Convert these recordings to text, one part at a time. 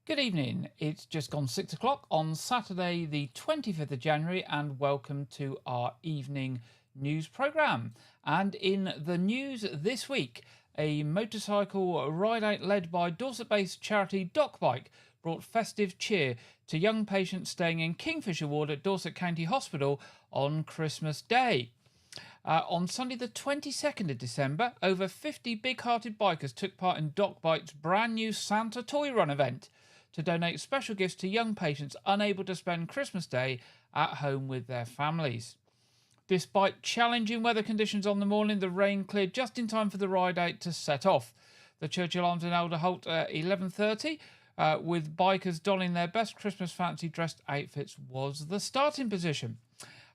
Good evening. It's just gone 6 o'clock on Saturday, the 25th of January, and welcome to our evening news programme. And in the news this week, a motorcycle ride out led by Dorset-based charity DocBike brought festive cheer to young patients staying in Kingfisher Ward at Dorset County Hospital on Christmas Day. On Sunday, the 22nd of December, over 50 big-hearted bikers took part in DocBike's brand new Santa Toy Run event to donate special gifts to young patients unable to spend Christmas Day at home with their families. Despite challenging weather conditions on the morning, the rain cleared just in time for the ride out to set off. The Churchill Arms in Alderholt at 11:30, with bikers donning their best Christmas fancy dressed outfits, was the starting position.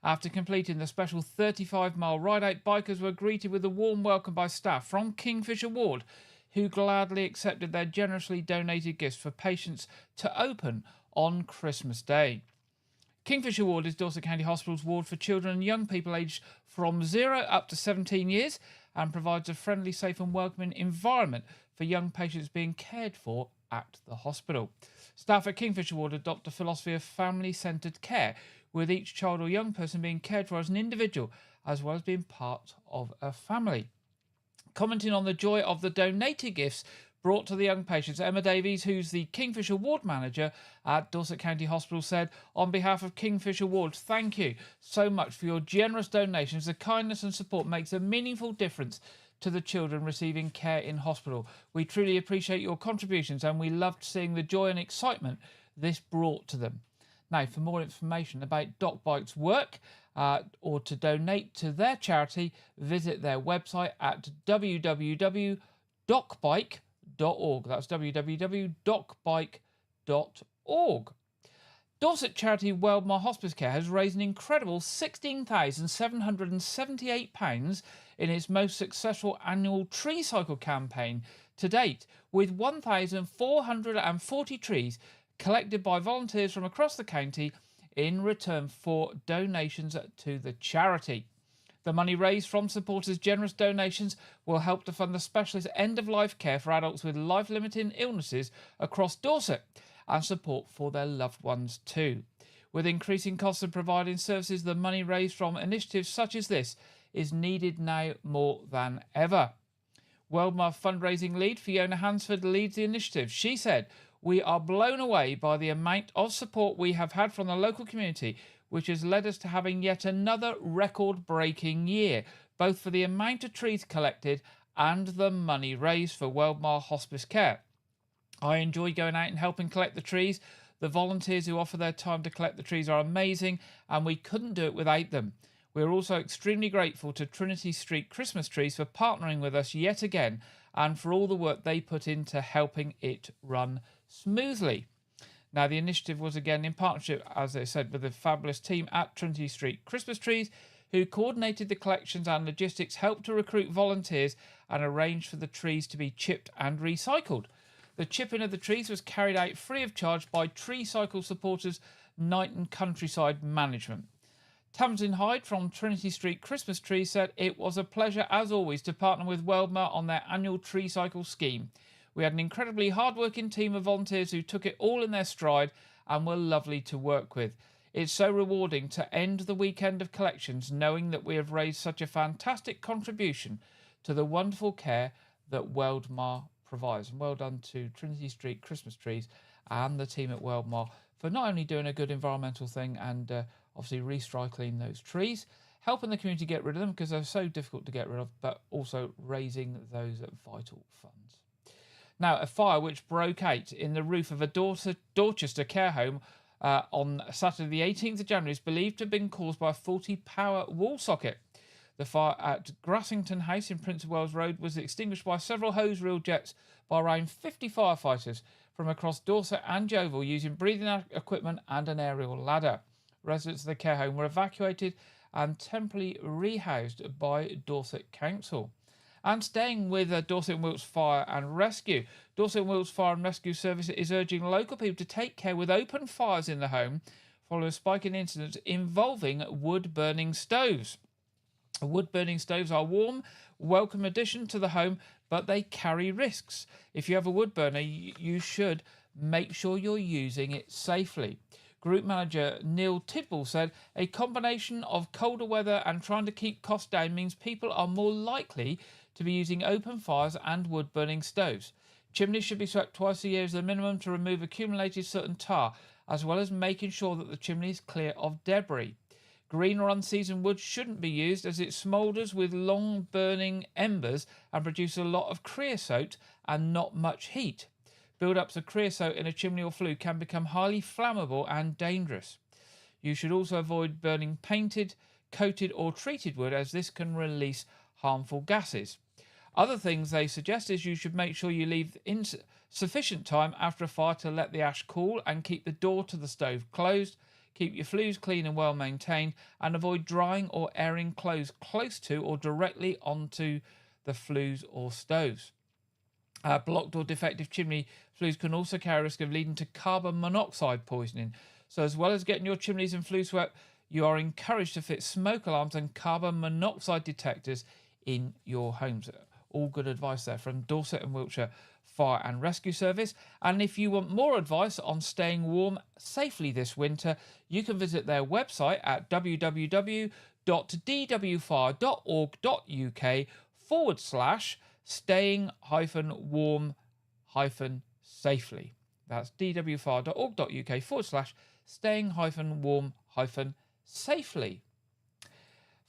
After completing the special 35-mile ride out, bikers were greeted with a warm welcome by staff from Kingfisher Ward, who gladly accepted their generously donated gifts for patients to open on Christmas Day. Kingfisher Ward is Dorset County Hospital's ward for children and young people aged from 0 up to 17 years and provides a friendly, safe and welcoming environment for young patients being cared for at the hospital. Staff at Kingfisher Ward adopt a philosophy of family-centred care, with each child or young person being cared for as an individual as well as being part of a family. Commenting on the joy of the donated gifts brought to the young patients, Emma Davies, who's the Kingfisher Ward manager at Dorset County Hospital, said, "On behalf of Kingfisher Ward, thank you so much for your generous donations. The kindness and support makes a meaningful difference to the children receiving care in hospital. We truly appreciate your contributions and we loved seeing the joy and excitement this brought to them." Now, for more information about DocBike's work or to donate to their charity, visit their website at www.docbike.org. That's www.docbike.org. Dorset charity Weldmar Hospice Care has raised an incredible £16,778 in its most successful annual tree cycle campaign to date, with 1,440 trees collected by volunteers from across the county in return for donations to the charity. The money raised from supporters' generous donations will help to fund the specialist end-of-life care for adults with life-limiting illnesses across Dorset and support for their loved ones too. With increasing costs of providing services, the money raised from initiatives such as this is needed now more than ever. Weldmar fundraising lead Fiona Hansford leads the initiative. She said, "We are blown away by the amount of support we have had from the local community, which has led us to having yet another record-breaking year, both for the amount of trees collected and the money raised for Weldmar Hospice Care. I enjoy going out and helping collect the trees. The volunteers who offer their time to collect the trees are amazing, and we couldn't do it without them. We are also extremely grateful to Trinity Street Christmas Trees for partnering with us yet again and for all the work they put into helping it run smoothly." Now, the initiative was again in partnership, as I said, with the fabulous team at Trinity Street Christmas Trees, who coordinated the collections and logistics, helped to recruit volunteers and arrange for the trees to be chipped and recycled. The chipping of the trees was carried out free of charge by Tree Cycle supporters Knighton Countryside Management. Tamsin Hyde from Trinity Street Christmas Trees said, "It was a pleasure, as always, to partner with Weldmar on their annual tree cycle scheme. We had an incredibly hard-working team of volunteers who took it all in their stride and were lovely to work with. It's so rewarding to end the weekend of collections knowing that we have raised such a fantastic contribution to the wonderful care that Weldmar provides." And well done to Trinity Street Christmas Trees and the team at Weldmar for not only doing a good environmental thing and obviously recycling those trees, helping the community get rid of them because they're so difficult to get rid of, but also raising those vital funds. Now, a fire which broke out in the roof of a Dorchester care home on Saturday the 18th of January is believed to have been caused by a faulty power wall socket. The fire at Grassington House in Prince of Wales Road was extinguished by several hose reel jets by around 50 firefighters from across Dorset and Yeovil using breathing equipment and an aerial ladder. Residents of the care home were evacuated and temporarily rehoused by Dorset Council. And staying with Dorset and Wilts Fire and Rescue, Dorset and Wilts Fire and Rescue Service is urging local people to take care with open fires in the home following a spike in incidents involving wood-burning stoves. Wood-burning stoves are a warm, welcome addition to the home, but they carry risks. If you have a wood burner, you should make sure you're using it safely. Group manager Neil Tidball said a combination of colder weather and trying to keep costs down means people are more likely to be using open fires and wood burning stoves. Chimneys should be swept twice a year as the minimum to remove accumulated soot and tar, as well as making sure that the chimney is clear of debris. Green or unseasoned wood shouldn't be used as it smoulders with long burning embers and produces a lot of creosote and not much heat. Build-ups of creosote in a chimney or flue can become highly flammable and dangerous. You should also avoid burning painted, coated or treated wood, as this can release harmful gases. Other things they suggest is you should make sure you leave sufficient time after a fire to let the ash cool and keep the door to the stove closed. Keep your flues clean and well maintained, and avoid drying or airing clothes close to or directly onto the flues or stoves. Blocked or defective chimney flues can also carry a risk of leading to carbon monoxide poisoning. So as well as getting your chimneys and flues swept, you are encouraged to fit smoke alarms and carbon monoxide detectors in your homes. All good advice there from Dorset and Wiltshire Fire and Rescue Service. And if you want more advice on staying warm safely this winter, you can visit their website at www.dwfire.org.uk/staying-warm-safely. That's dwfire.org.uk/staying-warm-safely.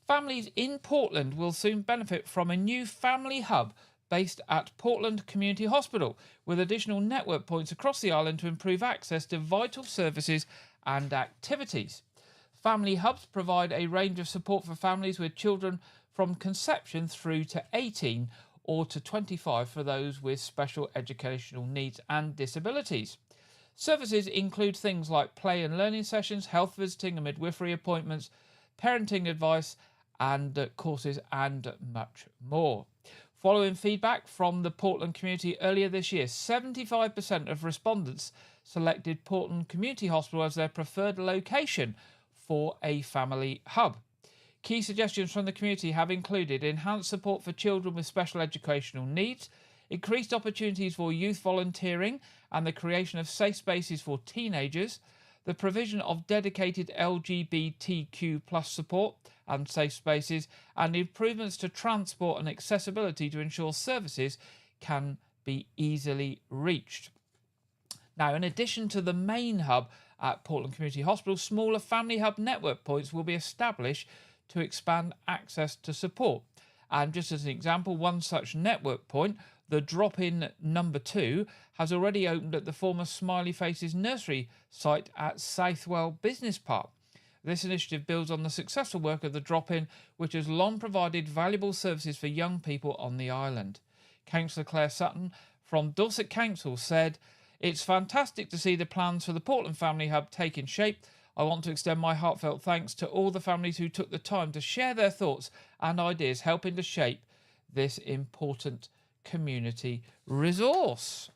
Families in Portland will soon benefit from a new family hub based at Portland Community Hospital, with additional network points across the island to improve access to vital services and activities. Family hubs provide a range of support for families with children from conception through to 18 or to 25 for those with special educational needs and disabilities. Services include things like play and learning sessions, health visiting and midwifery appointments, parenting advice and courses, and much more. Following feedback from the Portland community earlier this year, 75% of respondents selected Portland Community Hospital as their preferred location for a family hub. Key suggestions from the community have included enhanced support for children with special educational needs, increased opportunities for youth volunteering and the creation of safe spaces for teenagers, the provision of dedicated LGBTQ+ support and safe spaces, and improvements to transport and accessibility to ensure services can be easily reached. Now, in addition to the main hub at Portland Community Hospital, smaller family hub network points will be established to expand access to support. And just as an example, one such network point, the Drop-In number 2, has already opened at the former Smiley Faces nursery site at Southwell Business Park. This initiative builds on the successful work of the Drop-In, which has long provided valuable services for young people on the island. Councillor Claire Sutton from Dorset Council said, "It's fantastic to see the plans for the Portland Family Hub taking shape. I want to extend my heartfelt thanks to all the families who took the time to share their thoughts and ideas, helping to shape this important community resource."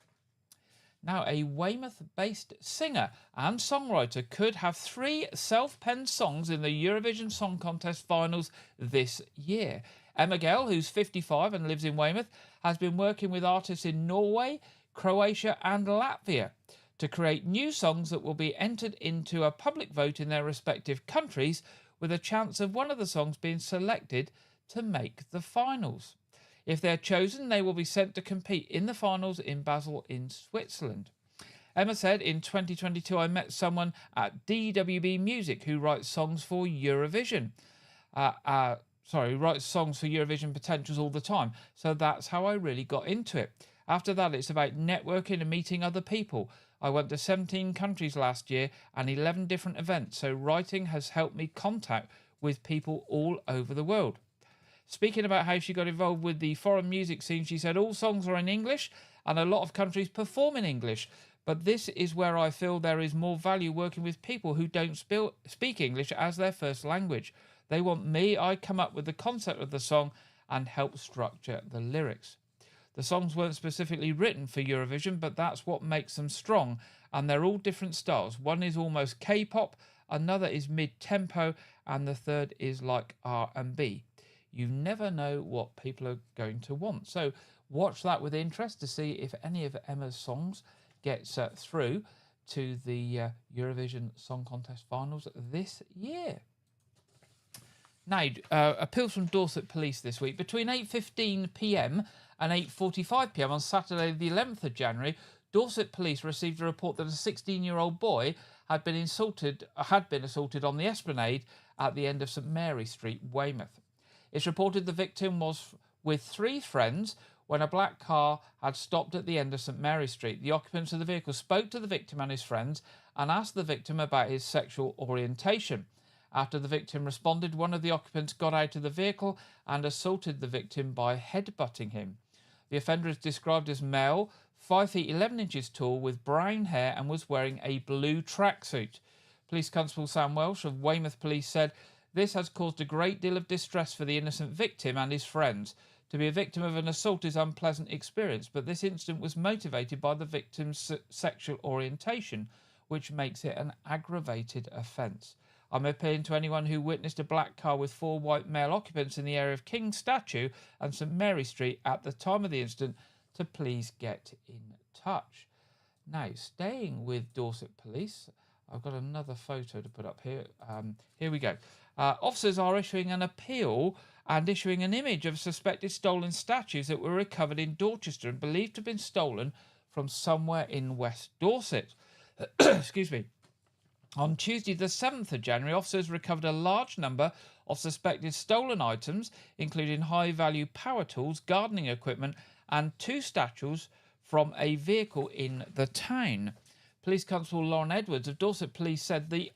Now, a Weymouth-based singer and songwriter could have 3 self-penned songs in the Eurovision Song Contest finals this year. Emma Gale, who's 55 and lives in Weymouth, has been working with artists in Norway, Croatia and Latvia to create new songs that will be entered into a public vote in their respective countries, with a chance of one of the songs being selected to make the finals. If they're chosen, they will be sent to compete in the finals in Basel in Switzerland. Emma said, "In 2022, I met someone at DWB Music who writes songs for Eurovision. Writes songs for Eurovision potentials all the time. So that's how I really got into it. After that, it's about networking and meeting other people. I went to 17 countries last year and 11 different events, so writing has helped me contact with people all over the world." Speaking about how she got involved with the foreign music scene, she said, "All songs are in English and a lot of countries perform in English, but this is where I feel there is more value working with people who don't speak English as their first language. They want me, I come up with the concept of the song and help structure the lyrics." The songs weren't specifically written for Eurovision, but that's what makes them strong, and they're all different styles. One is almost K-pop, another is mid-tempo, and the third is like R&B. You never know what people are going to want. So watch that with interest to see if any of Emma's songs gets through to the Eurovision Song Contest finals this year. Now, appeals from Dorset Police this week. Between 8:15 p.m. and 8:45 p.m. on Saturday, the 11th of January, Dorset Police received a report that a 16-year-old boy had been assaulted on the Esplanade at the end of St Mary Street, Weymouth. It's reported the victim was with 3 friends when a black car had stopped at the end of St Mary Street. The occupants of the vehicle spoke to the victim and his friends and asked the victim about his sexual orientation. After the victim responded, one of the occupants got out of the vehicle and assaulted the victim by headbutting him. The offender is described as male, 5 feet 11 inches tall, with brown hair and was wearing a blue tracksuit. Police Constable Sam Welsh of Weymouth Police said, "This has caused a great deal of distress for the innocent victim and his friends. To be a victim of an assault is an unpleasant experience, but this incident was motivated by the victim's sexual orientation, which makes it an aggravated offence. I'm appealing to anyone who witnessed a black car with 4 white male occupants in the area of King Statue and St Mary Street at the time of the incident to please get in touch." Now, staying with Dorset Police, I've got another photo to put up here. Here we go. Officers are issuing an appeal and issuing an image of suspected stolen statues that were recovered in Dorchester and believed to have been stolen from somewhere in West Dorset. Excuse me. On Tuesday, the 7th of January, officers recovered a large number of suspected stolen items, including high-value power tools, gardening equipment, and 2 statues from a vehicle in the town. Police Constable Lauren Edwards of Dorset Police said the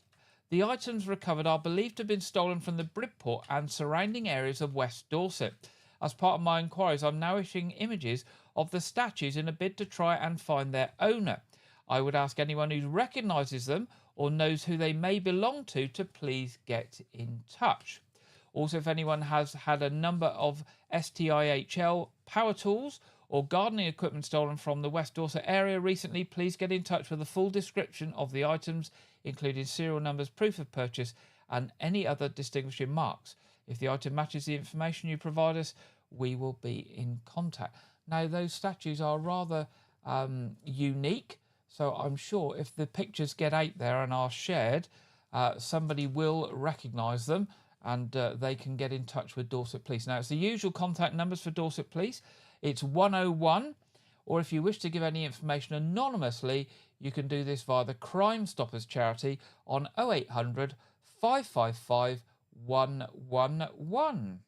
items recovered are believed to have been stolen from the Bridport and surrounding areas of West Dorset. As part of my inquiries, I'm now issuing images of the statues in a bid to try and find their owner. I would ask anyone who recognises them or knows who they may belong to please get in touch. Also, if anyone has had a number of STIHL power tools or gardening equipment stolen from the West Dorset area recently, please get in touch with a full description of the items, including serial numbers, proof of purchase, and any other distinguishing marks. If the item matches the information you provide us, we will be in contact. Now, those statues are rather unique, so I'm sure if the pictures get out there and are shared, somebody will recognise them and they can get in touch with Dorset Police. Now, it's the usual contact numbers for Dorset Police. It's 101, or if you wish to give any information anonymously, you can do this via the Crime Stoppers charity on 0800 555 111.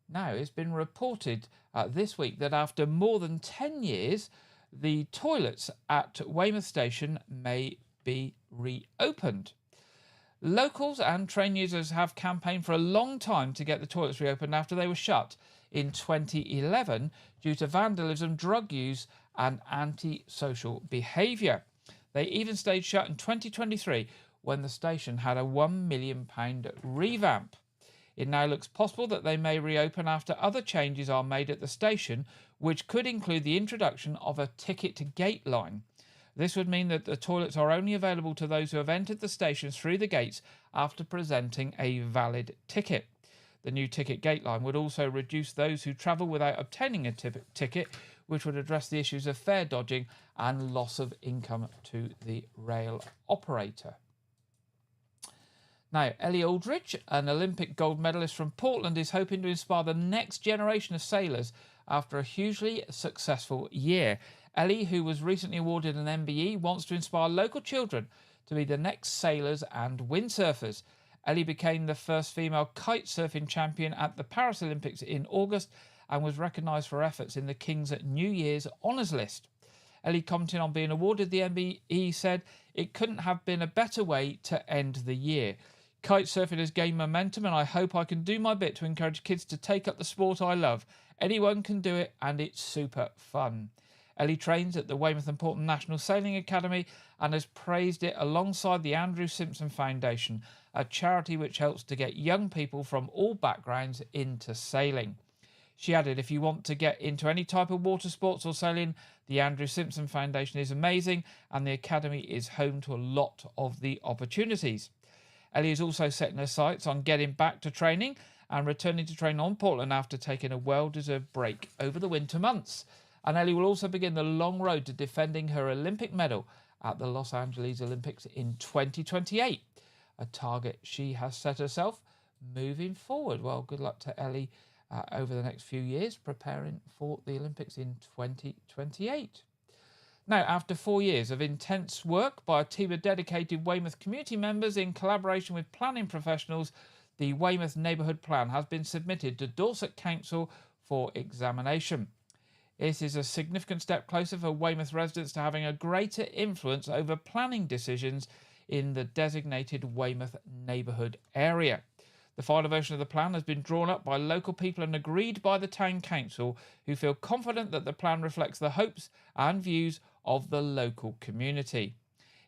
Now, it's been reported this week that after more than 10 years, the toilets at Weymouth Station may be reopened. Locals and train users have campaigned for a long time to get the toilets reopened after they were shut in 2011 due to vandalism, drug use and anti-social behaviour. They even stayed shut in 2023 when the station had a £1 million revamp. It now looks possible that they may reopen after other changes are made at the station, which could include the introduction of a ticket-to-gate line. This would mean that the toilets are only available to those who have entered the station through the gates after presenting a valid ticket. The new ticket gate line would also reduce those who travel without obtaining a ticket, which would address the issues of fare dodging and loss of income to the rail operator. Now, Ellie Aldridge, an Olympic gold medalist from Portland, is hoping to inspire the next generation of sailors after a hugely successful year. Ellie, who was recently awarded an MBE, wants to inspire local children to be the next sailors and windsurfers. Ellie became the first female kite surfing champion at the Paris Olympics in August and was recognised for efforts in the King's New Year's Honours List. Ellie, commenting on being awarded the MBE, said, "It couldn't have been a better way to end the year. Kite surfing has gained momentum and I hope I can do my bit to encourage kids to take up the sport I love. Anyone can do it and it's super fun." Ellie trains at the Weymouth and Portland National Sailing Academy and has praised it alongside the Andrew Simpson Foundation, a charity which helps to get young people from all backgrounds into sailing. She added, "If you want to get into any type of water sports or sailing, the Andrew Simpson Foundation is amazing and the Academy is home to a lot of the opportunities." Ellie is also setting her sights on getting back to training and returning to train on Portland after taking a well-deserved break over the winter months. And Ellie will also begin the long road to defending her Olympic medal at the Los Angeles Olympics in 2028, a target she has set herself moving forward. Well, good luck to Ellie over the next few years, preparing for the Olympics in 2028. Now, after 4 years of intense work by a team of dedicated Weymouth community members in collaboration with planning professionals, the Weymouth Neighbourhood Plan has been submitted to Dorset Council for examination. It is a significant step closer for Weymouth residents to having a greater influence over planning decisions in the designated Weymouth neighbourhood area. The final version of the plan has been drawn up by local people and agreed by the Town Council, who feel confident that the plan reflects the hopes and views of the local community.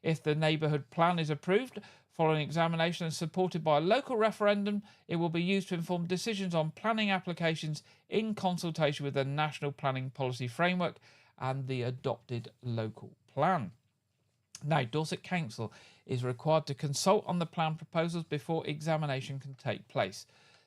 If the neighbourhood plan is approved, following examination and supported by a local referendum, it will be used to inform decisions on planning applications in consultation with the National Planning Policy Framework and the adopted local plan. Now, Dorset Council is required to consult on the plan proposals before examination can take place.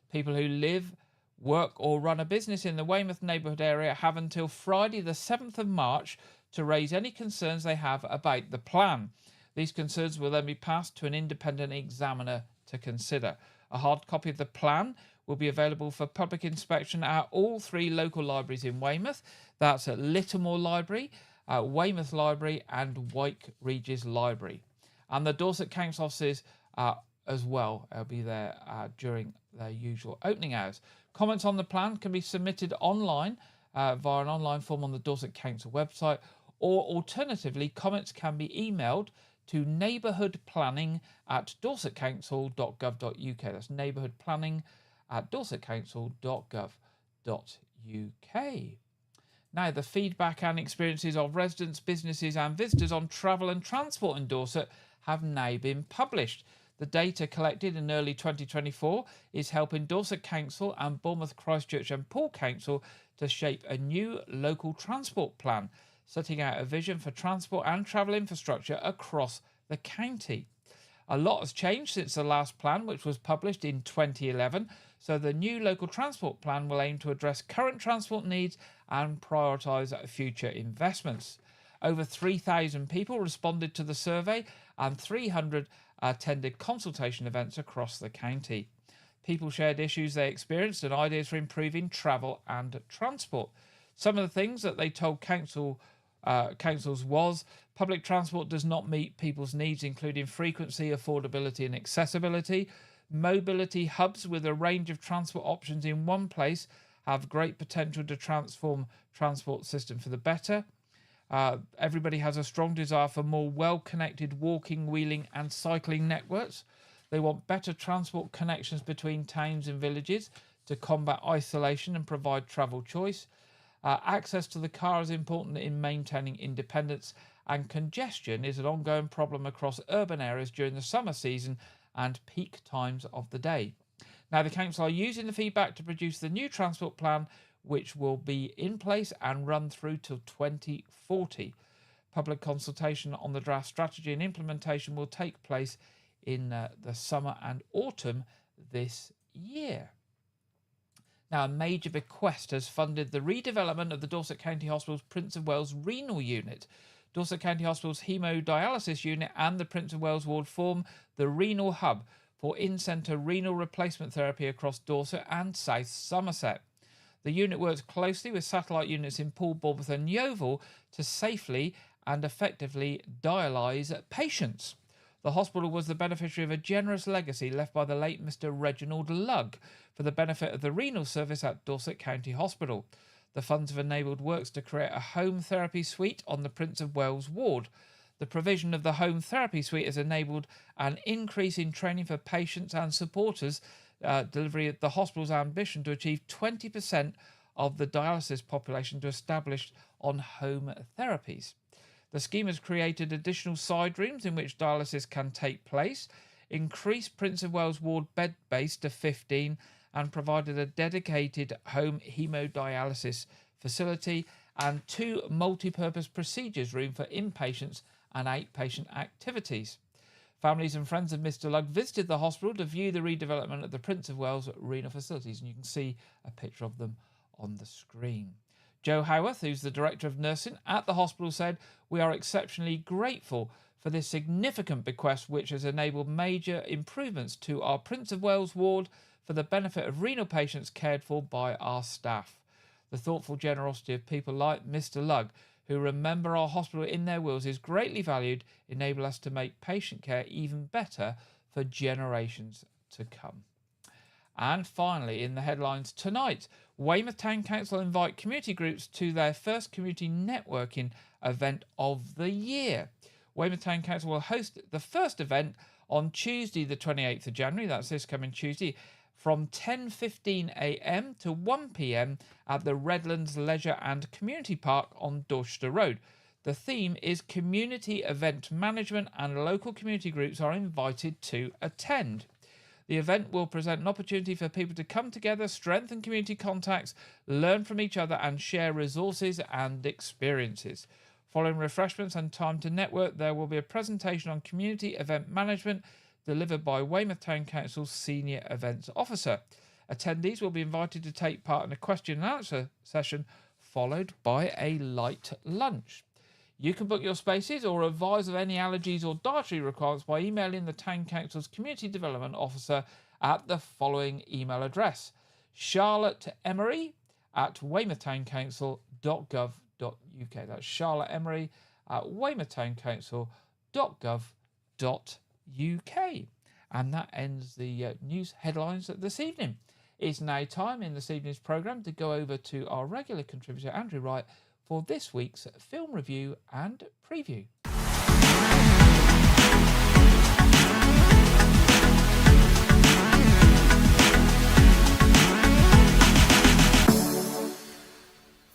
People who live, work or run a business in the Weymouth neighbourhood area have until Friday the 7th of March to raise any concerns they have about the plan. These concerns will then be passed to an independent examiner to consider. A hard copy of the plan will be available for public inspection at all 3 local libraries in Weymouth. That's at Littlemore Library, Weymouth Library and Wyke Regis Library. And the Dorset Council offices as well will be there during their usual opening hours. Comments on the plan can be submitted online via an online form on the Dorset Council website, or alternatively, comments can be emailed to neighbourhoodplanning@dorsetcouncil.gov.uk. That's neighbourhoodplanning@dorsetcouncil.gov.uk. Now, the feedback and experiences of residents, businesses and visitors on travel and transport in Dorset have now been published. The data collected in early 2024 is helping Dorset Council and Bournemouth, Christchurch and Poole Council to shape a new local transport plan, setting out a vision for transport and travel infrastructure across the county. A lot has changed since the last plan, which was published in 2011, so the new local transport plan will aim to address current transport needs and prioritise future investments. Over 3,000 people responded to the survey and 300 attended consultation events across the county. People shared issues they experienced and ideas for improving travel and transport. Some of the things that they told councils was public transport does not meet people's needs, including frequency, affordability and accessibility. Mobility hubs with a range of transport options in one place have great potential to transform transport system for the better. Everybody has a strong desire for more well-connected walking, wheeling and cycling networks. They want better transport connections between towns and villages to combat isolation and provide travel choice. Access to the car is important in maintaining independence, and congestion is an ongoing problem across urban areas during the summer season and peak times of the day. Now, the council are using the feedback to produce the new transport plan, which will be in place and run through till 2040. Public consultation on the draft strategy and implementation will take place in the summer and autumn this year. Now, a major bequest has funded the redevelopment of the Dorset County Hospital's Prince of Wales Renal Unit. Dorset County Hospital's Haemodialysis Unit and the Prince of Wales Ward form the renal hub for in-centre renal replacement therapy across Dorset and South Somerset. The unit works closely with satellite units in Poole, Bournemouth and Yeovil to safely and effectively dialyse patients. The hospital was the beneficiary of a generous legacy left by the late Mr. Reginald Lugg for the benefit of the renal service at Dorset County Hospital. The funds have enabled works to create a home therapy suite on the Prince of Wales ward. The provision of the home therapy suite has enabled an increase in training for patients and supporters, delivery of the hospital's ambition to achieve 20% of the dialysis population to establish on home therapies. The scheme has created additional side rooms in which dialysis can take place, increased Prince of Wales ward bed base to 15, and provided a dedicated home haemodialysis facility and 2 multi-purpose procedures room for inpatients and outpatient activities. Families and friends of Mr. Lugg visited the hospital to view the redevelopment of the Prince of Wales renal facilities, and you can see a picture of them on the screen. Joe Howarth, who's the Director of Nursing at the hospital, said, "We are exceptionally grateful for this significant bequest which has enabled major improvements to our Prince of Wales ward for the benefit of renal patients cared for by our staff. The thoughtful generosity of people like Mr. Lugg, who remember our hospital in their wills, is greatly valued, enable us to make patient care even better for generations to come." And finally, in the headlines tonight, Weymouth Town Council invite community groups to their first community networking event of the year. Weymouth Town Council will host the first event on Tuesday the 28th of January, that's this coming Tuesday, from 10:15am to 1pm at the Redlands Leisure and Community Park on Dorchester Road. The theme is community event management, and local community groups are invited to attend. The event will present an opportunity for people to come together, strengthen community contacts, learn from each other and share resources and experiences. Following refreshments and time to network, there will be a presentation on community event management delivered by Weymouth Town Council's Senior Events Officer. Attendees will be invited to take part in a question and answer session, followed by a light lunch. You can book your spaces or advise of any allergies or dietary requirements by emailing the Town Council's Community Development Officer at the following email address: charlotteemery@weymouthtowncouncil.gov.uk. That's charlotteemery@weymouthtowncouncil.gov.uk. And that ends the news headlines this evening. It's now time in this evening's programme to go over to our regular contributor, Andrew Wright, for this week's film review and preview.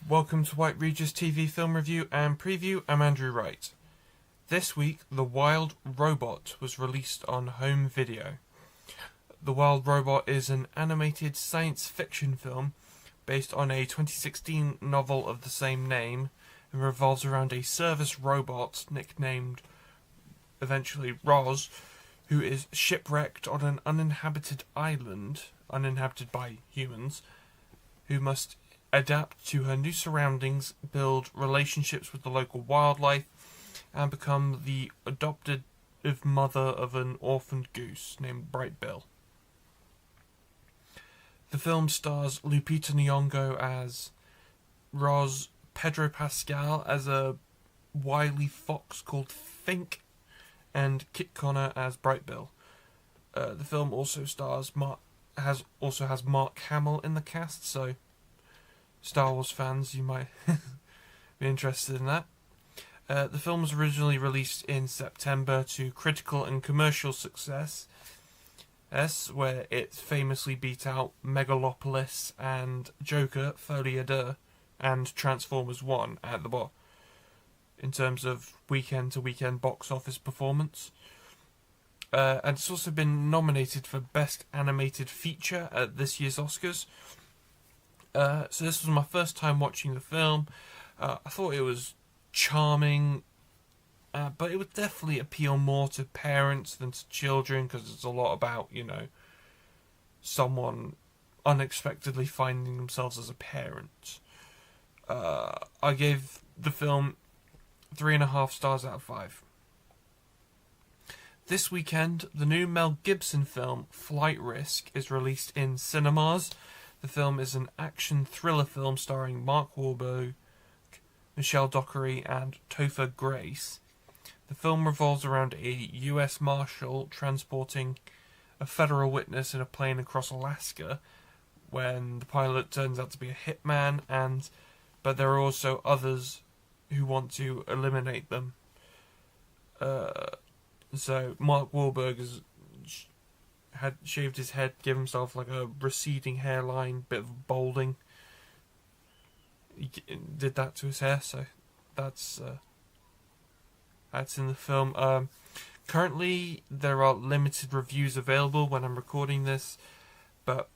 Welcome to White Regis TV film review and preview. I'm Andrew Wright. This week, The Wild Robot was released on home video. The Wild Robot is an animated science fiction film based on a 2016 novel of the same name, and revolves around a service robot nicknamed eventually Roz, who is shipwrecked on an uninhabited island, uninhabited by humans, who must adapt to her new surroundings, build relationships with the local wildlife, and become the adopted mother of an orphaned goose named Bright Bill. The film stars Lupita Nyong'o as Roz, Pedro Pascal as a wily fox called Fink, and Kit Connor as Bright Bill. The film also stars has Mark Hamill in the cast, so Star Wars fans, you might be interested in that. The film was originally released in September to critical and commercial success, where it famously beat out Megalopolis and Joker, Folie à Deux, and Transformers 1 at the bar in terms of weekend-to-weekend box office performance. And it's also been nominated for Best Animated Feature at this year's Oscars. So this was my first time watching the film. I thought it was charming, but it would definitely appeal more to parents than to children, because it's a lot about, someone unexpectedly finding themselves as a parent. I gave the film 3.5 stars out of 5. This weekend, the new Mel Gibson film, Flight Risk, is released in cinemas. The film is an action thriller film starring Mark Wahlberg, Michelle Dockery, and Topher Grace. The film revolves around a US Marshal transporting a federal witness in a plane across Alaska, when the pilot turns out to be a hitman, but there are also others who want to eliminate them. So Mark Wahlberg had shaved his head, give himself like a receding hairline, bit of balding. He did that to his hair, so that's in the film. Currently, there are limited reviews available when I'm recording this, but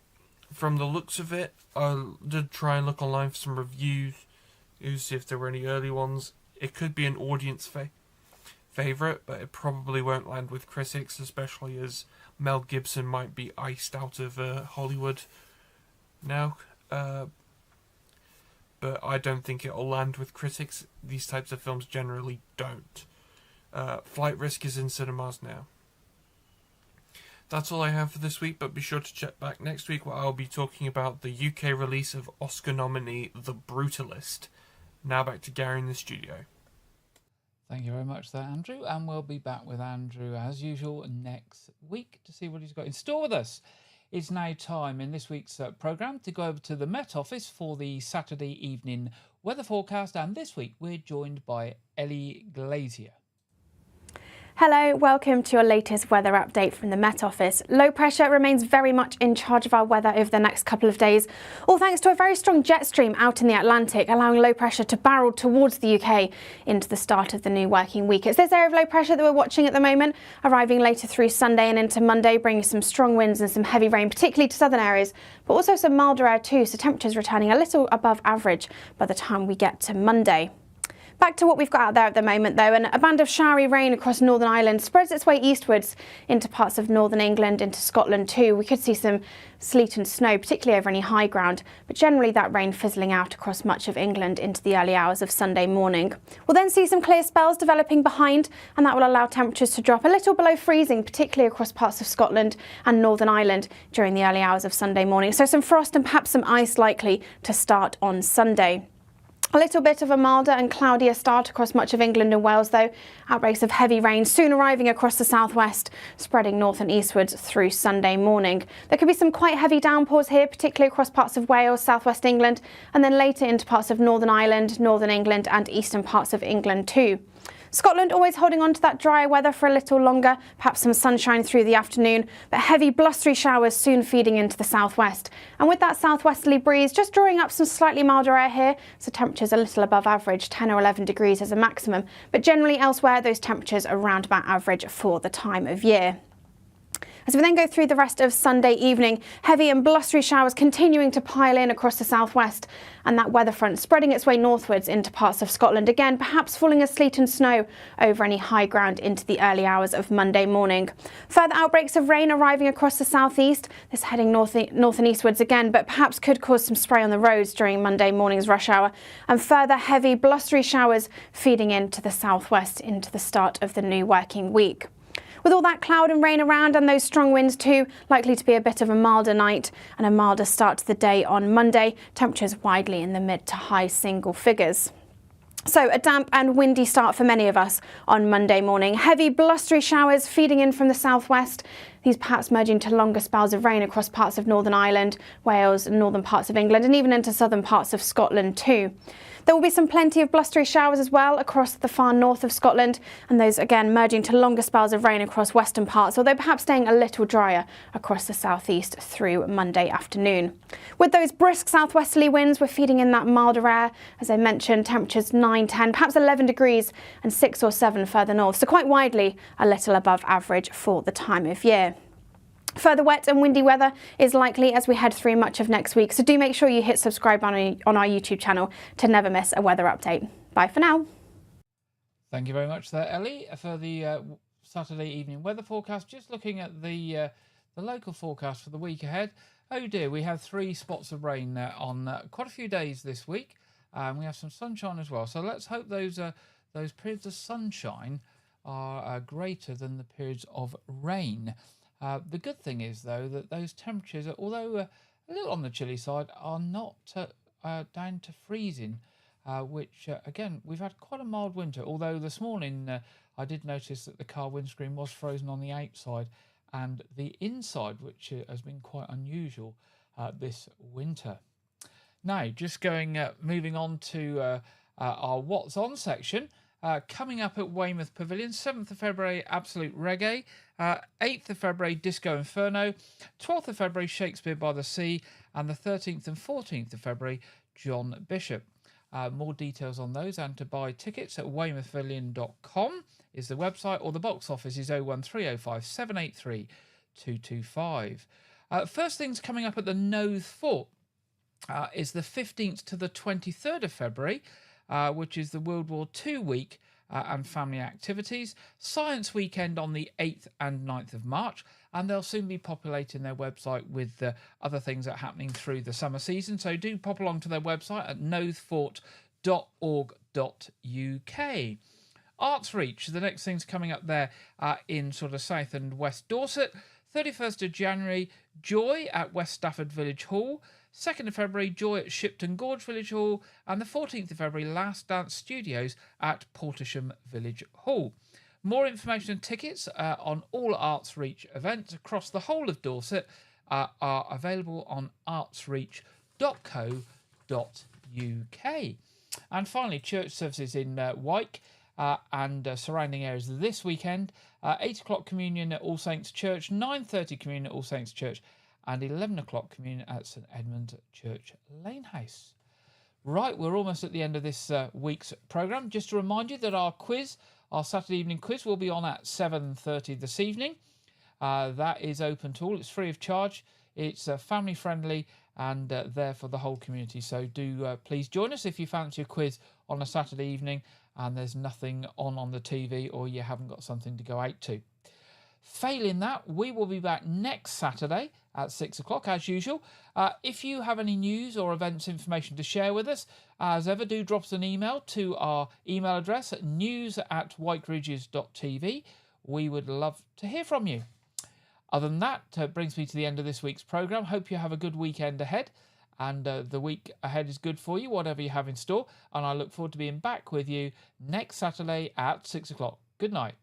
from the looks of it, I did try and look online for some reviews to see if there were any early ones. It could be an audience favourite, but it probably won't land with critics, especially as Mel Gibson might be iced out of Hollywood now. but I don't think it'll land with critics. These types of films generally don't. Flight Risk is in cinemas now. That's all I have for this week, but be sure to check back next week where I'll be talking about the UK release of Oscar nominee The Brutalist. Now back to Gary in the studio. Thank you very much there, Andrew, and we'll be back with Andrew as usual next week to see what he's got in store with us. It's now time in this week's programme to go over to the Met Office for the Saturday evening weather forecast, and this week we're joined by Ellie Glazier. Hello, welcome to your latest weather update from the Met Office. Low pressure remains very much in charge of our weather over the next couple of days, all thanks to a very strong jet stream out in the Atlantic, allowing low pressure to barrel towards the UK into the start of the new working week. It's this area of low pressure that we're watching at the moment, arriving later through Sunday and into Monday, bringing some strong winds and some heavy rain, particularly to southern areas, but also some milder air too, so temperatures returning a little above average by the time we get to Monday. Back to what we've got out there at the moment though, and a band of showery rain across Northern Ireland spreads its way eastwards into parts of northern England, into Scotland too. We could see some sleet and snow, particularly over any high ground, but generally that rain fizzling out across much of England into the early hours of Sunday morning. We'll then see some clear spells developing behind, and that will allow temperatures to drop a little below freezing, particularly across parts of Scotland and Northern Ireland during the early hours of Sunday morning. So some frost and perhaps some ice likely to start on Sunday. A little bit of a milder and cloudier start across much of England and Wales though. Outbreaks of heavy rain soon arriving across the southwest, spreading north and eastwards through Sunday morning. There could be some quite heavy downpours here, particularly across parts of Wales, southwest England, and then later into parts of Northern Ireland, Northern England and eastern parts of England too. Scotland always holding on to that drier weather for a little longer, perhaps some sunshine through the afternoon, but heavy blustery showers soon feeding into the southwest. And with that southwesterly breeze just drawing up some slightly milder air here, so temperatures a little above average, 10 or 11 degrees as a maximum, but generally elsewhere those temperatures are around about average for the time of year. As we then go through the rest of Sunday evening, heavy and blustery showers continuing to pile in across the southwest, and that weather front spreading its way northwards into parts of Scotland again, perhaps falling as sleet and snow over any high ground into the early hours of Monday morning. Further outbreaks of rain arriving across the southeast, this heading north and eastwards again, but perhaps could cause some spray on the roads during Monday morning's rush hour, and further heavy blustery showers feeding into the southwest into the start of the new working week. With all that cloud and rain around and those strong winds too, likely to be a bit of a milder night and a milder start to the day on Monday, temperatures widely in the mid to high single figures. So a damp and windy start for many of us on Monday morning. Heavy blustery showers feeding in from the southwest, these perhaps merging to longer spells of rain across parts of Northern Ireland, Wales and northern parts of England and even into southern parts of Scotland too. There will be some plenty of blustery showers as well across the far north of Scotland, and those again merging to longer spells of rain across western parts, although perhaps staying a little drier across the southeast through Monday afternoon. With those brisk southwesterly winds, we're feeding in that milder air. As I mentioned, temperatures 9, 10, perhaps 11 degrees and 6 or 7 further north, so quite widely a little above average for the time of year. Further wet and windy weather is likely as we head through much of next week, so do make sure you hit subscribe on our YouTube channel to never miss a weather update. Bye for now. Thank you very much there, Ellie, for the Saturday evening weather forecast. Just looking at the local forecast for the week ahead. Oh dear, we have 3 spots of rain on quite a few days this week. We have some sunshine as well, so let's hope those periods of sunshine are greater than the periods of rain. The good thing is, though, that those temperatures, although a little on the chilly side, are not down to freezing, which, again, we've had quite a mild winter, although this morning I did notice that the car windscreen was frozen on the outside and the inside, which has been quite unusual this winter. Now, just moving on to our What's On section. Coming up at Weymouth Pavilion, 7th of February, Absolute Reggae, 8th of February, Disco Inferno, 12th of February, Shakespeare by the Sea, and the 13th and 14th of February, John Bishop. More details on those and to buy tickets at weymouthpavilion.com is the website, or the box office is 01305 783 225. First things coming up at the Knowth Fort is the 15th to the 23rd of February, which is the World War II week, and family activities. Science Weekend on the 8th and 9th of March, and they'll soon be populating their website with other things that are happening through the summer season. So do pop along to their website at noathfort.org.uk. Arts Reach, the next thing's coming up there in sort of South and West Dorset. 31st of January, Joy at West Stafford Village Hall. 2nd of February, Joy at Shipton Gorge Village Hall. And the 14th of February, Last Dance Studios at Portisham Village Hall. More information and tickets on all Arts Reach events across the whole of Dorset are available on artsreach.co.uk. And finally, church services in Wyke and surrounding areas this weekend. 8 o'clock communion at All Saints Church, 9:30 communion at All Saints Church, and 11 o'clock communion at St Edmund Church Lanehouse. Right, we're almost at the end of this week's programme. Just to remind you that our quiz, our Saturday evening quiz, will be on at 7:30 this evening. That is open to all. It's free of charge. It's family friendly and there for the whole community. So do please join us if you fancy a quiz on a Saturday evening and there's nothing on the TV or you haven't got something to go out to. Failing that, we will be back next Saturday at 6 o'clock as usual. If you have any news or events information to share with us, as ever, do drop us an email to our email address at news@whiteridges.tv. We would love to hear from you. Other than that, brings me to the end of this week's programme. Hope you have a good weekend ahead, and the week ahead is good for you, whatever you have in store. And I look forward to being back with you next Saturday at 6 o'clock. Good night.